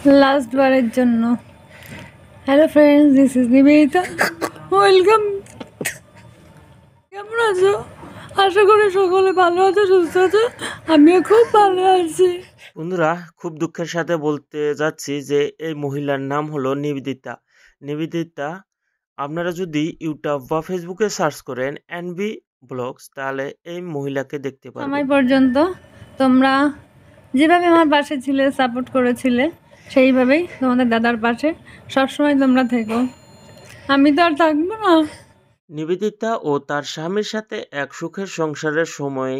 Last বারের জন্য। Hello friends, this is Nivedita, welcome. কেমন আছো? আশা করি সকলে ভালো আছো, সুস্থ আছো। আমিও খুব ভালো আছি। বন্ধুরা, খুব দুঃখের সাথে বলতে যাচ্ছি যে এই মহিলার নাম হলো নিবেদিতা। নিবেদিতা, আপনারা যদি ইউটিউব বা ফেসবুকে সার্চ করেন এনবি ব্লগস, তাহলে এই মহিলাকে দেখতে পারবেন। সময় পর্যন্ত তোমরা যেভাবে আমার পাশে ছিলে, সাপোর্ট করেছিলে, সেইভাবেই তোমাদের দাদার পাশে সবসময় তোমরা থেকো। আমি তো আর থাকবো না। নিবেদিতা ও তার স্বামীর সাথে এক সুখের সংসারের সময়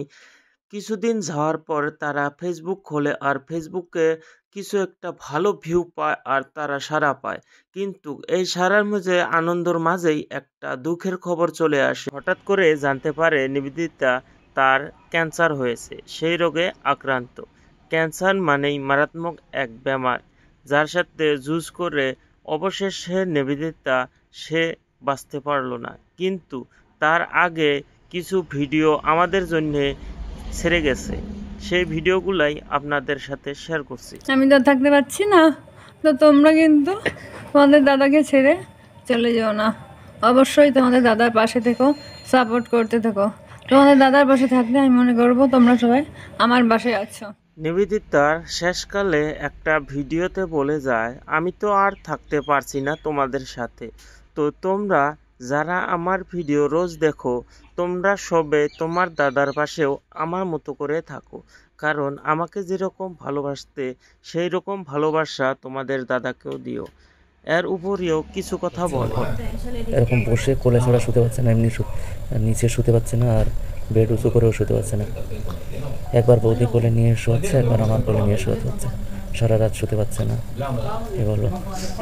কিছুদিন যাওয়ার পর তারা ফেসবুক খোলে আর ফেসবুকে কিছু একটা ভালো ভিউ পায় আর তারা সাড়া পায়। কিন্তু এই সাড়ার মাঝে আনন্দর মাঝেই একটা দুঃখের খবর চলে আসে। হঠাৎ করে জানতে পারে নিবেদিতা তার ক্যান্সার হয়েছে, সেই রোগে আক্রান্ত। ক্যান্সার মানেই মারাত্মক এক বেমার, যার সাথে যুঝ করে অবশেষে নিবেদিতা সে বাঁচতে পারল না। কিন্তু তার আগে কিছু ভিডিও আমাদের জন্যে ছেড়ে গেছে, সেই ভিডিওগুলাই আপনাদের সাথে শেয়ার করছি। আমি তো থাকতে পারছি না, তো তোমরা কিন্তু তোমাদের দাদাকে ছেড়ে চলে যেও না। অবশ্যই তোমাদের দাদার পাশে থেকো, সাপোর্ট করতে থেকো। তোমাদের দাদার পাশে থাকলে আমি মনে করবো তোমরা সবাই আমার পাশে আছো। নিবেদিতার শেষকালে একটা ভিডিওতে বলে যায়, আমি তো আর থাকতে পারছি না তোমাদের সাথে। তো তোমরা যারা আমার ভিডিও রোজ দেখো, তোমরা সবে তোমার দাদার পাশেও আমার মতো করে থাকো, কারণ আমাকে যেরকম ভালোবাসতে সেই রকম ভালোবাসা তোমাদের দাদাকেও দিও। এর উপরেও কিছু কথা বল। এরকম বসে কোলে ছাড়া শুতে পারছে না, এমনি নিচে শুতে পারছে না, আর বেড উঁচু করেও শুতে পারছে না। একবার বৌদি কোলে নিয়ে শোয়াচ্ছে, একবার আমার কোলে নিয়ে শোয়াতে হচ্ছে। সারা রাত শুতে পারছে না। এ বলো,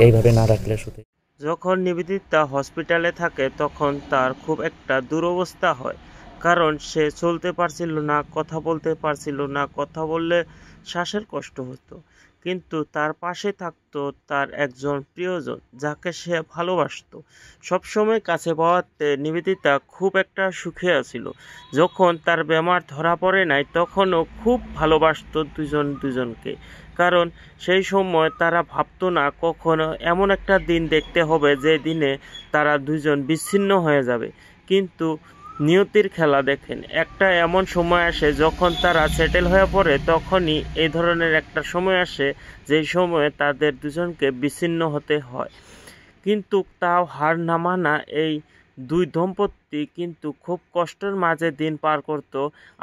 এইভাবে না রাখলে শুতে। যখন নিবেদিতা হসপিটালে থাকে তখন তার খুব একটা দুরবস্থা হয়, কারণ সে চলতে পারছিল না, কথা বলতে পারছিল না, কথা বললে শ্বাসের কষ্ট হতো। কিন্তু তার পাশে থাকতো তার একজন প্রিয়জন, যাকে সে ভালোবাসতো। সবসময় কাছে পাওয়াতে নিবেদিতা খুব একটা সুখে আছিল। যখন তার বেমার ধরা পড়ে নাই তখনও খুব ভালোবাসতো দুজন দুজনকে, কারণ সেই সময় তারা ভাবতো না কখনো এমন একটা দিন দেখতে হবে যে দিনে তারা দুজন বিচ্ছিন্ন হয়ে যাবে। কিন্তু নিয়তির খেলা দেখেন, একটা এমন সময় আসে যখন তারা সেটেল হয়ে পড়ে, তখনই এই ধরনের একটা সময় আসে যেই সময়ে তাদের দুজনকে বিচ্ছিন্ন হতে হয়। কিন্তু তাও হার না মানা এই দুই দম্পতি কিন্তু খুব কষ্টের মাঝে দিন পার করত।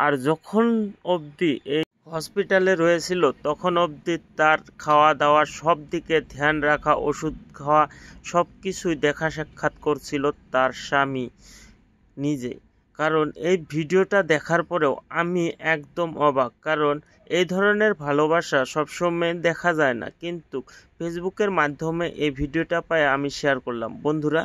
আর যখন অবধি এই হসপিটালে রয়েছিল তখন অবধি তার খাওয়া দাওয়া সব দিকে ধ্যান রাখা, ওষুধ খাওয়া, সব কিছুই দেখা সাক্ষাৎ করছিল তার স্বামী নিজে। কারণ এই ভিডিওটা দেখার পরেও আমি একদম অবাক, কারণ এই ধরনের ভালোবাসা সবসময় দেখা যায় না, কিন্তু ফেসবুকের মাধ্যমে এই ভিডিওটা পাই আমি শেয়ার করলাম। বন্ধুরা,